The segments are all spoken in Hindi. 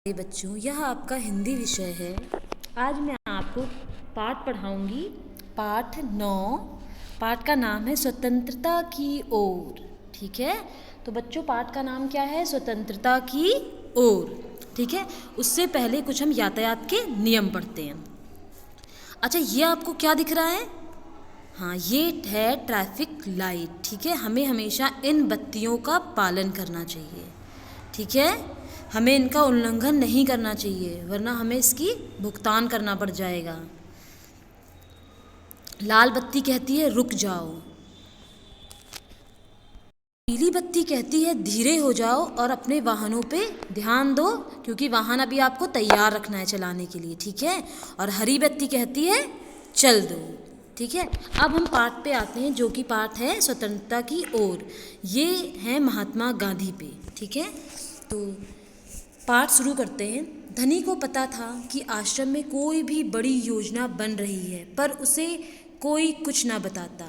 बच्चों, यह आपका हिंदी विषय है। आज मैं आपको पाठ पढ़ाऊंगी। पाठ 9। पाठ का नाम है स्वतंत्रता की ओर। ठीक है, तो बच्चों पाठ का नाम क्या है? स्वतंत्रता की ओर। ठीक है, उससे पहले कुछ हम यातायात के नियम पढ़ते हैं। अच्छा, ये आपको क्या दिख रहा है? हाँ, ये है ट्रैफिक लाइट। ठीक है, हमें हमेशा इन बत्तियों का पालन करना चाहिए। ठीक है, हमें इनका उल्लंघन नहीं करना चाहिए, वरना हमें इसकी भुगतान करना पड़ जाएगा। लाल बत्ती कहती है रुक जाओ। पीली बत्ती कहती है धीरे हो जाओ और अपने वाहनों पे ध्यान दो, क्योंकि वाहन अभी आपको तैयार रखना है चलाने के लिए। ठीक है, और हरी बत्ती कहती है चल दो। ठीक है, अब हम पाठ पे आते हैं, जो कि पाठ है स्वतंत्रता की ओर। ये है महात्मा गांधी पे। ठीक है, तो पाठ शुरू करते हैं। धनी को पता था कि आश्रम में कोई भी बड़ी योजना बन रही है, पर उसे कोई कुछ ना बताता।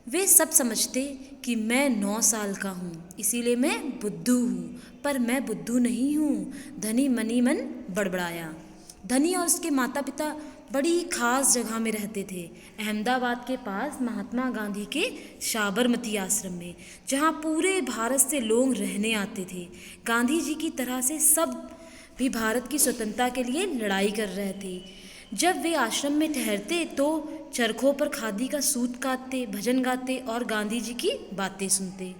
वे सब समझते कि मैं 9 साल का हूँ, इसीलिए मैं बुद्धू हूँ, पर मैं बुद्धू नहीं हूँ। धनी मनी मन बड़बड़ाया। धनी और उसके माता पिता बड़ी खास जगह में रहते थे, अहमदाबाद के पास महात्मा गांधी के साबरमती आश्रम में, जहाँ पूरे भारत से लोग रहने आते थे। गांधी जी की तरह से सब भी भारत की स्वतंत्रता के लिए लड़ाई कर रहे थे। जब वे आश्रम में ठहरते तो चरखों पर खादी का सूत काटते, भजन गाते और गांधी जी की बातें सुनते।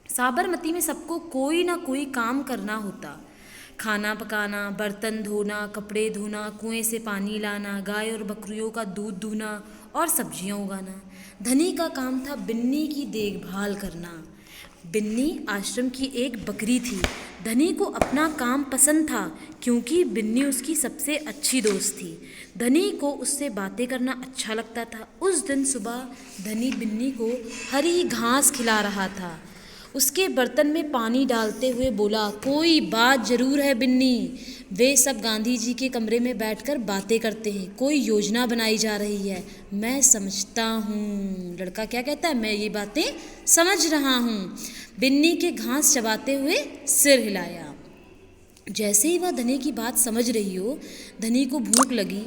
साबरमती में सबको कोई ना कोई काम करना होता। खाना पकाना, बर्तन धोना, कपड़े धोना, कुएं से पानी लाना, गाय और बकरियों का दूध दूहना और सब्जियां उगाना। धनी का काम था बिन्नी की देखभाल करना। बिन्नी आश्रम की एक बकरी थी। धनी को अपना काम पसंद था, क्योंकि बिन्नी उसकी सबसे अच्छी दोस्त थी। धनी को उससे बातें करना अच्छा लगता था। उस दिन सुबह धनी बिन्नी को हरी घास खिला रहा था। उसके बर्तन में पानी डालते हुए बोला, कोई बात जरूर है बिन्नी। वे सब गांधी जी के कमरे में बैठकर बातें करते हैं। कोई योजना बनाई जा रही है, मैं समझता हूँ। लड़का क्या कहता है? मैं ये बातें समझ रहा हूँ। बिन्नी के घास चबाते हुए सिर हिलाया। जैसे ही वह धनी की बात समझ रही हो, धनी को भूख लगी।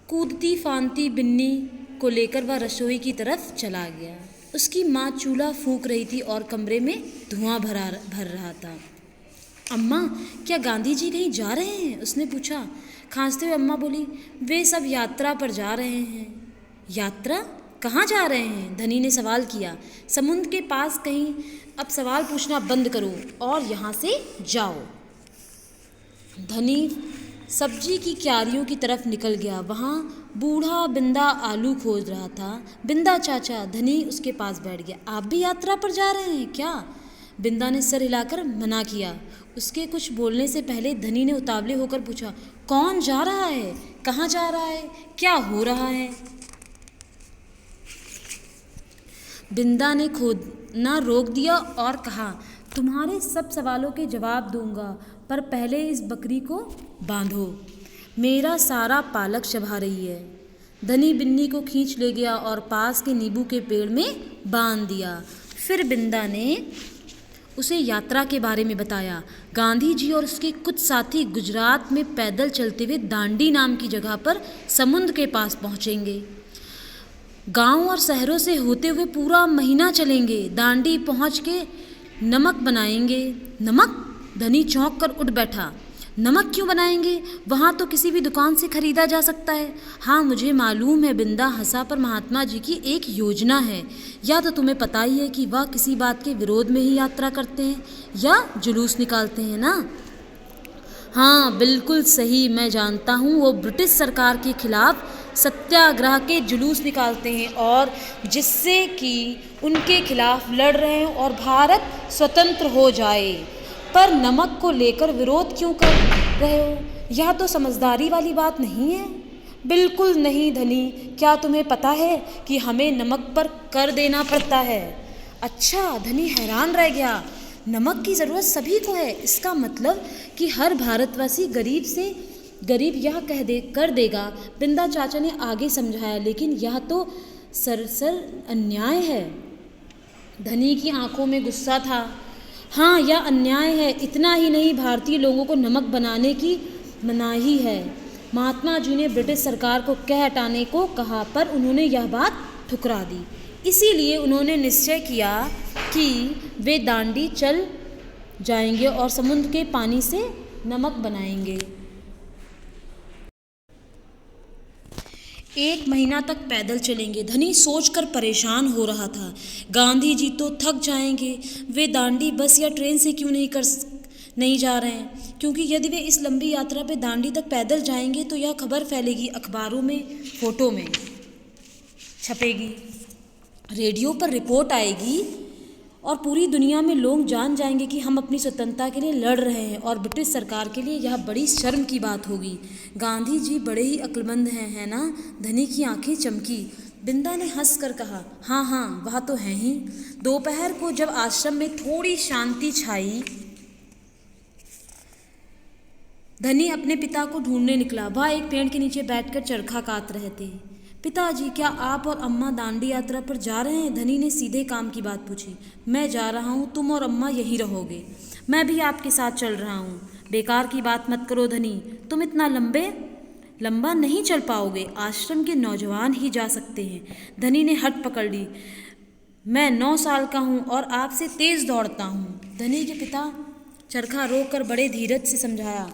कूदती फांती बिन्नी को लेकर वह रसोई की तरफ चला गया। उसकी माँ चूल्हा फूंक रही थी और कमरे में धुआं भर रहा था। अम्मा, क्या गांधी जी कहीं जा रहे हैं? उसने पूछा। खांसते हुए अम्मा बोली, वे सब यात्रा पर जा रहे हैं। यात्रा? कहाँ जा रहे हैं? धनी ने सवाल किया। समुद्र के पास कहीं। अब सवाल पूछना बंद करो और यहाँ से जाओ। धनी सब्जी की क्यारियों की तरफ निकल गया। वहाँ बूढ़ा बिंदा आलू खोज रहा था। बिंदा चाचा, धनी उसके पास बैठ गया। आप भी यात्रा पर जा रहे हैं क्या? बिंदा ने सर हिलाकर मना किया। उसके कुछ बोलने से पहले धनी ने उतावले होकर पूछा, कौन जा रहा है? कहाँ जा रहा है? क्या हो रहा है? बिंदा ने खोदना रोक दिया और कहा, तुम्हारे सब सवालों के जवाब दूंगा, पर पहले इस बकरी को बांधो। मेरा सारा पालक चबा रही है। धनी बिन्नी को खींच ले गया और पास के नींबू के पेड़ में बांध दिया। फिर बिंदा ने उसे यात्रा के बारे में बताया। गांधी जी और उसके कुछ साथी गुजरात में पैदल चलते हुए दांडी नाम की जगह पर समुद्र के पास पहुंचेंगे। गांव और शहरों से होते हुए पूरा महीना चलेंगे। दांडी पहुंच के नमक बनाएंगे। नमक? धनी चौंक कर उठ बैठा। नमक क्यों बनाएंगे? वहाँ तो किसी भी दुकान से खरीदा जा सकता है। हाँ, मुझे मालूम है, बिंदा हंसा, पर महात्मा जी की एक योजना है। या तो तुम्हें पता ही है कि वह किसी बात के विरोध में ही यात्रा करते हैं या जुलूस निकालते हैं ना? हाँ बिल्कुल सही, मैं जानता हूँ। वो ब्रिटिश सरकार के खिलाफ सत्याग्रह के जुलूस निकालते हैं, और जिससे कि उनके खिलाफ लड़ रहे हैं और भारत स्वतंत्र हो जाए। पर नमक को लेकर विरोध क्यों कर रहे हो? यह तो समझदारी वाली बात नहीं है। बिल्कुल नहीं धनी, क्या तुम्हें पता है कि हमें नमक पर कर देना पड़ता है? अच्छा, धनी हैरान रह गया। नमक की ज़रूरत सभी को है, इसका मतलब कि हर भारतवासी गरीब से गरीब यह कर देगा। बिंदा चाचा ने आगे समझाया, लेकिन यह तो सरासर अन्याय है। धनी की आंखों में गुस्सा था। हाँ, यह अन्याय है। इतना ही नहीं, भारतीय लोगों को नमक बनाने की मनाही है। महात्मा जी ने ब्रिटिश सरकार को कह हटाने को कहा, पर उन्होंने यह बात ठुकरा दी। इसीलिए उन्होंने निश्चय किया कि वे दांडी चल जाएंगे और समुद्र के पानी से नमक बनाएंगे। 1 महीना तक पैदल चलेंगे। धनी सोचकर परेशान हो रहा था। गांधी जी तो थक जाएंगे। वे दांडी बस या ट्रेन से क्यों नहीं जा रहे हैं, क्योंकि यदि वे इस लंबी यात्रा पे दांडी तक पैदल जाएंगे तो यह खबर फैलेगी, अखबारों में, फोटो में छपेगी, रेडियो पर रिपोर्ट आएगी और पूरी दुनिया में लोग जान जाएंगे कि हम अपनी स्वतंत्रता के लिए लड़ रहे हैं और ब्रिटिश सरकार के लिए यह बड़ी शर्म की बात होगी। गांधी जी बड़े ही अक्लमंद हैं, है ना? धनी की आंखें चमकी। बिंदा ने हंस कर कहा, हाँ हाँ, वह तो है ही। दोपहर को जब आश्रम में थोड़ी शांति छाई, धनी अपने पिता को ढूंढने निकला। वह एक पेड़ के नीचे बैठकर चरखा काट रहे थे। पिताजी, क्या आप और अम्मा दांडी यात्रा पर जा रहे हैं? धनी ने सीधे काम की बात पूछी। मैं जा रहा हूँ, तुम और अम्मा यहीं रहोगे। मैं भी आपके साथ चल रहा हूँ। बेकार की बात मत करो धनी, तुम इतना लंबा नहीं चल पाओगे। आश्रम के नौजवान ही जा सकते हैं। धनी ने हट पकड़ ली। मैं 9 साल का हूँ और आपसे तेज दौड़ता हूँ। धनी के पिता चरखा रोककर बड़े धीरज से समझाया,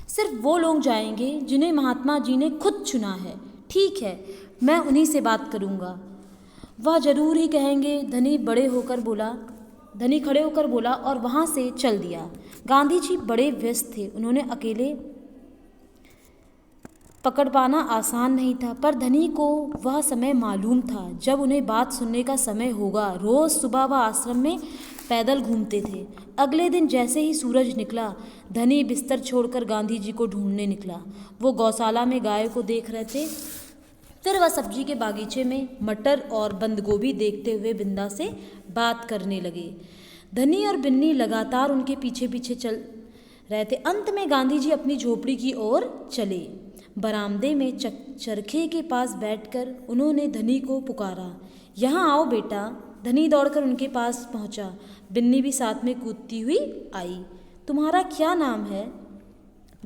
सिर्फ वो लोग जाएंगे जिन्हें महात्मा जी ने खुद चुना है। ठीक है, मैं उन्हीं से बात करूँगा। वह जरूर ही कहेंगे। धनी खड़े होकर बोला और वहाँ से चल दिया। गांधी जी बड़े व्यस्त थे। उन्होंने अकेले पकड़ पाना आसान नहीं था, पर धनी को वह समय मालूम था जब उन्हें बात सुनने का समय होगा। रोज़ सुबह वह आश्रम में पैदल घूमते थे। अगले दिन जैसे ही सूरज निकला, धनी बिस्तर छोड़कर गांधी जी को ढूंढने निकला। वो गौशाला में गायों को देख रहे थे। फिर वह सब्जी के बागीचे में मटर और बंद गोभी देखते हुए बिंदा से बात करने लगे। धनी और बिन्नी लगातार उनके पीछे पीछे चल रहे थे। अंत में गांधी जी अपनी झोपड़ी की ओर चले। बरामदे में चरखे के पास बैठकर उन्होंने धनी को पुकारा, यहाँ आओ बेटा। धनी दौड़कर उनके पास पहुंचा। बिन्नी भी साथ में कूदती हुई आई। तुम्हारा क्या नाम है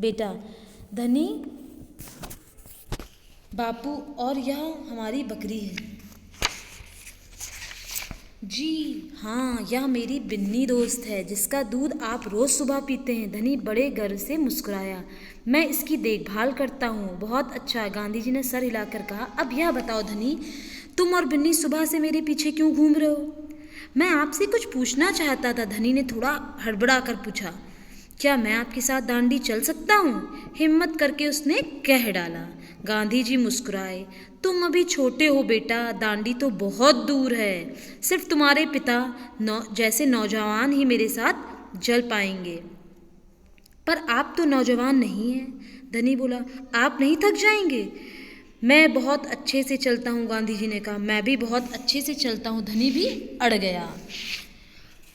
बेटा? धनी, बापू, और यह हमारी बकरी है। जी हाँ, यह मेरी बिन्नी दोस्त है जिसका दूध आप रोज़ सुबह पीते हैं। धनी बड़े गर्व से मुस्कुराया। मैं इसकी देखभाल करता हूँ। बहुत अच्छा, गांधी जी ने सर हिलाकर कहा। अब यह बताओ धनी, तुम और बिन्नी सुबह से मेरे पीछे क्यों घूम रहे हो? मैं आपसे कुछ पूछना चाहता था। धनी ने थोड़ा हड़बड़ा कर पूछा। क्या मैं आपके साथ दांडी चल सकता हूँ? हिम्मत करके उसने कह डाला। गांधी जी मुस्कुराए। तुम अभी छोटे हो बेटा, दांडी तो बहुत दूर है। सिर्फ तुम्हारे पिता जैसे नौजवान ही मेरे साथ चल पाएंगे। पर आप तो नौजवान नहीं हैं। धनी बोला, आप नहीं थक जाएंगे? मैं बहुत अच्छे से चलता हूँ, गांधी जी ने कहा। मैं भी बहुत अच्छे से चलता हूँ। धनी भी अड़ गया।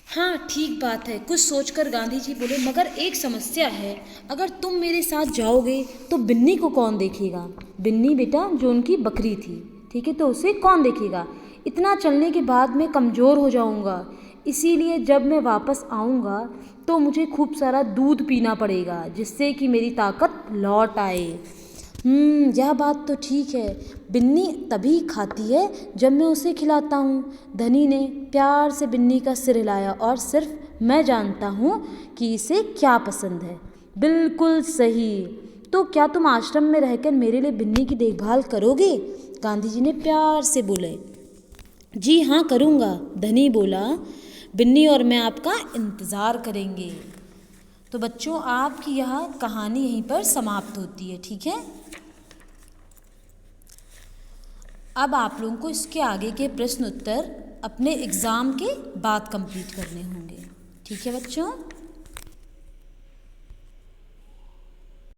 हाँ, ठीक बात है, कुछ सोचकर गांधी जी बोले, मगर एक समस्या है। अगर तुम मेरे साथ जाओगे तो बिन्नी को कौन देखेगा? बिन्नी बेटा जो उनकी बकरी थी, ठीक है, तो उसे कौन देखेगा? इतना चलने के बाद मैं कमज़ोर हो जाऊंगा। इसीलिए जब मैं वापस आऊंगा तो मुझे खूब सारा दूध पीना पड़ेगा, जिससे कि मेरी ताकत लौट आए। यह बात तो ठीक है। बिन्नी तभी खाती है जब मैं उसे खिलाता हूँ। धनी ने प्यार से बिन्नी का सिर हिलाया। और सिर्फ मैं जानता हूँ कि इसे क्या पसंद है। बिल्कुल सही। तो क्या तुम आश्रम में रहकर मेरे लिए बिन्नी की देखभाल करोगे? गांधी जी ने प्यार से बोले। जी हाँ, करूँगा। धनी बोला। बिन्नी और मैं आपका इंतज़ार करेंगे। तो बच्चों, आपकी यह कहानी यहीं पर समाप्त होती है, ठीक है। अब आप लोगों को इसके आगे के प्रश्न उत्तर अपने एग्ज़ाम के बाद कंप्लीट करने होंगे, ठीक है बच्चों।